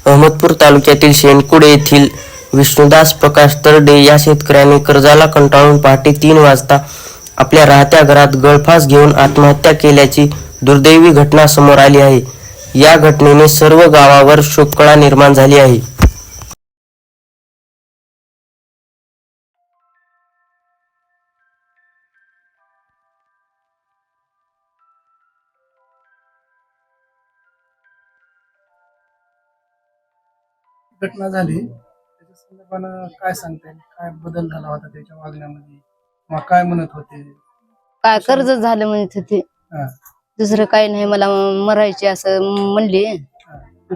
अहमदपूर तालुक्यातील शेनकुड येथील विष्णुदास प्रकाश तरडे या शेतकऱ्याने कर्जाला कंटाळून पहाटे 3 वाजता आपल्या राहत्या घरात गळफास घेऊन आत्महत्या केल्याची दुर्दैवी घटना समोर आली आहे. या घटनेने सर्व गावावर शोककळा निर्माण झाली आहे. घटना झाली त्याच्या संदर्भानं काय सांगता येईल, काय बदल झाला होता त्याच्या वागण्यामध्ये, मग काय म्हणत होते? काय कर्ज झालं म्हणत होते, हा, दुसरं काही नाही, मला मरायचे असं म्हणले.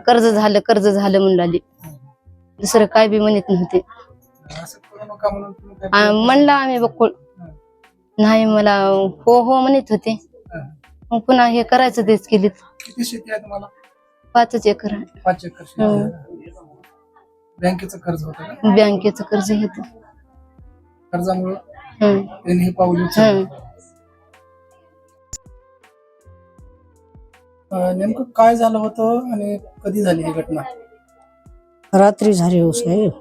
कर्ज झालं म्हणले, दुसरं काय बी म्हणत नव्हते. असं करू नका म्हणून तुम्ही काय म्हणला आम्ही बकुळ नाही, मला हो हो म्हणत होते. हा. मग पुन्हा हे करायचं तेच केलीत. किती शेती आहे तुम्हाला? 5 एकर आहे. 5 एकर शेती आहे. बँकेचं कर्ज होतं का? बँकेचं कर्ज घेत. कर्जामुळे त्यांनी हे पाऊल उचललं. नेमकं काय झालं होतं आणि कधी झाली ही घटना? रात्री झाली हो साहेब,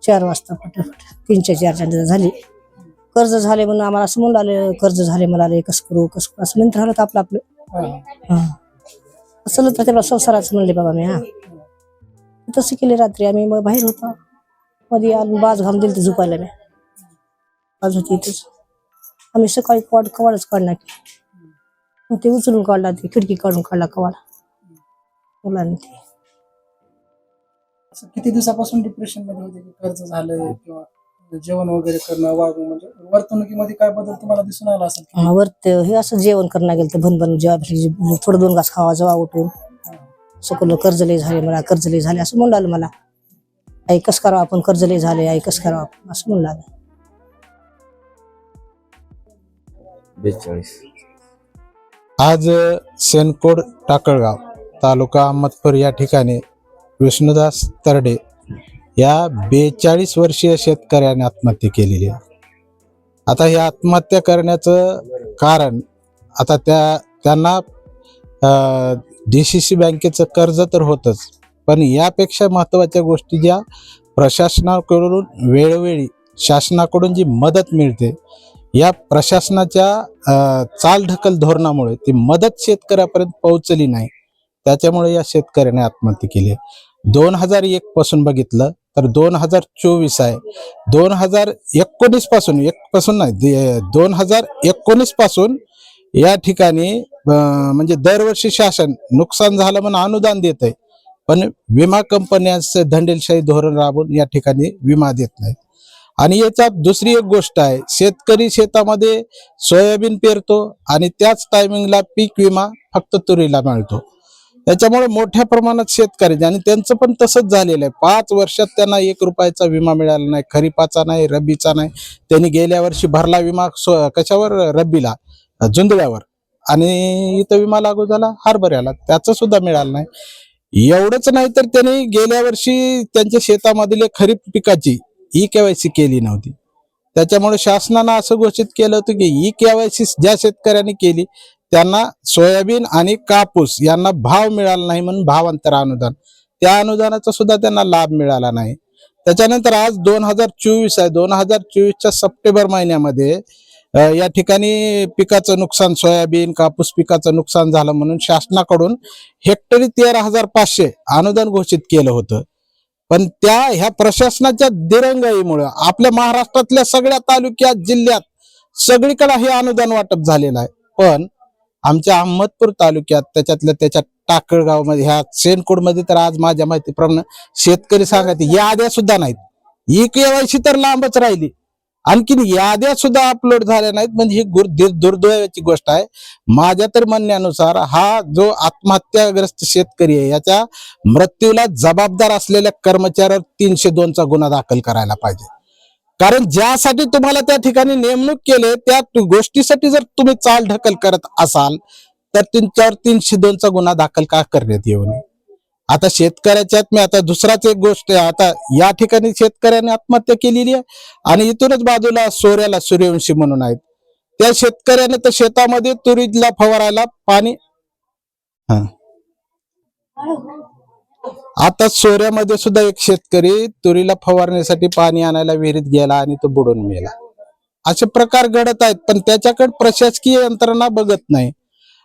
4 वाजता फटाफट 3च्या 4च्या झाली. कर्ज झाले म्हणून आम्हाला असं म्हणून आले, कर्ज झाले मला आले, कसं करू असं म्हणत राहिलं आपलं आपलं. असं तर त्याला संसाराच म्हणले बाबा मी. तसं केले. रात्री आम्ही मग बाहेर होता, मध्ये बाज घालून दिली झोपायला. मी बाज होती इथंच. आम्ही सकाळी कवाडच काढणार, मग ते उचलून काढला, ते खिडकी काढून काढला कवाड मुलांनी. ते असं किती दिवसापासून डिप्रेशन मध्ये होते की कर्ज झालं किंवा जेवण वगैरे करणं, म्हणजे वर्तणुकीमध्ये काय बदल तुम्हाला दिसून आला असेल? वरत हे असं जेवण करणं गेलं तर भनभन जेव्हा थोडं 2 घास खावा जेव्हा उठून सकल कर्ज लय झाले, मला कर्ज लय झाले असं म्हणलं आलं. मला आई कस करावं आपण, कर्ज लय झाले, आई कस करावं आपण असं म्हणलं आलं. 42 आज शेनकोड टाकळगाव तालुका अहमदपूर या ठिकाणी विष्णुदास तरडे या 42 वर्षीय शेतकऱ्याने आत्महत्या केलेली आहे. आता हे आत्महत्या करण्याचं कारण, आता त्यांना DCC बँकेचं कर्ज तर होतच, पण यापेक्षा महत्त्वाच्या गोष्टी ज्या प्रशासनाकडून वेळोवेळी शासनाकडून जी मदत मिळते, या प्रशासनाच्या चालढकल धोरणामुळे ती मदत शेतकऱ्यापर्यंत पोहोचली नाही. त्याच्यामुळे या शेतकऱ्याने आत्महत्या केली. 2001 पासून बघितलं तर 2024 आहे. 2019 पासून नाही, 2019 पासून या ठिकाणी म्हणजे दरवर्षी शासन नुकसान झालं म्हणून अनुदान देत आहे, पण विमा कंपन्यांचं दंडेलशाही धोरण राबवून या ठिकाणी विमा देत नाही. आणि याच्यात दुसरी एक गोष्ट आहे, शेतकरी शेतामध्ये सोयाबीन पेरतो आणि त्याच टायमिंगला पीक विमा फक्त तुरीला मिळतो. त्याच्यामुळे मोठ्या प्रमाणात शेतकरी, आणि त्यांचं पण तसंच झालेलं आहे. 5 वर्षात त्यांना 1 रुपयाचा विमा मिळाला नाही, खरीपाचा नाही, रब्बीचा नाही. त्यांनी गेल्या वर्षी भरला विमा कशावर, रब्बीला, जुंधळ्यावर, आणि इथं विमा लागू झाला हरभऱ्याला, त्याचं सुद्धा मिळालं नाही. एवढंच नाही तर त्यांनी गेल्या वर्षी त्यांच्या शेतामधील खरीप पिकाची EKYC केली नव्हती. त्याच्यामुळे शासनानं असं घोषित केलं होतं की EKYC ज्या शेतकऱ्यांनी केली त्यांना सोयाबीन आणि कापूस यांना भाव मिळाला नाही, म्हणून भावांतर अनुदान, त्या अनुदानाचा सुद्धा त्यांना लाभ मिळाला नाही. त्याच्यानंतर आज 2024 आहे. 2024च्या सप्टेंबर महिन्यामध्ये या ठिकाणी पिकाचं नुकसान, सोयाबीन कापूस पिकाचं नुकसान झालं म्हणून शासनाकडून हेक्टरी 13,500 अनुदान घोषित केलं होतं. पण ह्या प्रशासनाच्या दिरंगाईमुळे आपल्या महाराष्ट्रातल्या सगळ्या तालुक्यात, जिल्ह्यात सगळीकडे हे अनुदान वाटप झालेलं आहे. पण आमच्या अहमदपूर तालुक्यात, त्याच्या टाकळगाव मध्ये, ह्या शेनकोड मध्ये तर आज माझ्या माहितीप्रमाणे शेतकरी सांगायचे याद्या सुद्धा नाहीत. EKYC तर लांबच राहिली, आणखीन याद्या सुद्धा अपलोड झाल्या नाहीत. म्हणजे ही दुर्दैवाची गोष्ट आहे. माझ्या तर म्हणण्यानुसार हा जो आत्महत्याग्रस्त शेतकरी आहे, याच्या मृत्यूला जबाबदार असलेल्या कर्मचाऱ्यावर 302चा गुन्हा दाखल करायला पाहिजे. कारण ज्यासाठी तुम्हाला त्या ठिकाणी नेमणूक केले, त्या गोष्टीसाठी जर तुम्ही चालढकल करत असाल तर त्यांच्यावर 302चा गुन्हा दाखल का करण्यात येऊ नये. आता शेतकऱ्याच्यात मी आता दुसराच एक गोष्ट आहे, आता या ठिकाणी शेतकऱ्याने आत्महत्या केलेली आहे आणि इथूनच बाजूला सोऱ्याला सूर्यवंशी म्हणून आहेत, त्या शेतकऱ्याने तर शेतामध्ये तुरीला फवारायला पाणी, आता सोऱ्यामध्ये सुद्धा एक शेतकरी तुरीला फवारण्यासाठी पाणी आणायला विहिरीत गेला आणि तो बुडून मेला. असे प्रकार घडत आहेत, पण त्याच्याकडे प्रशासकीय यंत्रणा बघत नाही.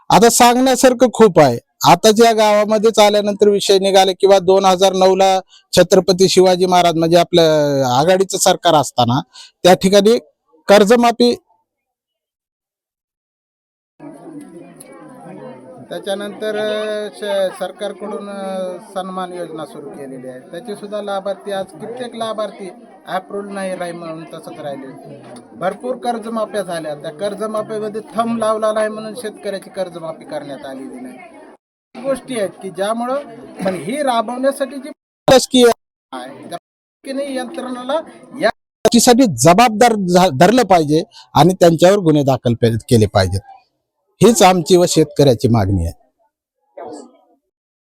आता सांगण्यासारखं खूप आहे. आताच्या गावामध्येच आल्यानंतर विषय निघाले किंवा 2009ला छत्रपती शिवाजी महाराज म्हणजे आपलं आघाडीचं सरकार असताना त्या ठिकाणी कर्जमाफी, त्याच्यानंतर सरकारकडून सन्मान योजना सुरू केलेली आहे. त्याचे सुद्धा लाभार्थी आज कित्येक लाभार्थी अप्रूव्ह नाही राही म्हणून तसंच राहिले. भरपूर कर्जमाफ्या झाल्या. त्या कर्जमाफीमध्ये थंब लावला नाही म्हणून शेतकऱ्याची कर्जमाफी करण्यात आलेली नाही. गोष्टी आहेत की ज्यामुळं पण ही राबवण्यासाठी जी प्रशासकीय आहे त्या यंत्रणाला या गोष्टीसाठी जबाबदार धरलं पाहिजे आणि त्यांच्यावर गुन्हे दाखल केले पाहिजेत. हीच आमची व शेतकऱ्याची मागणी आहे.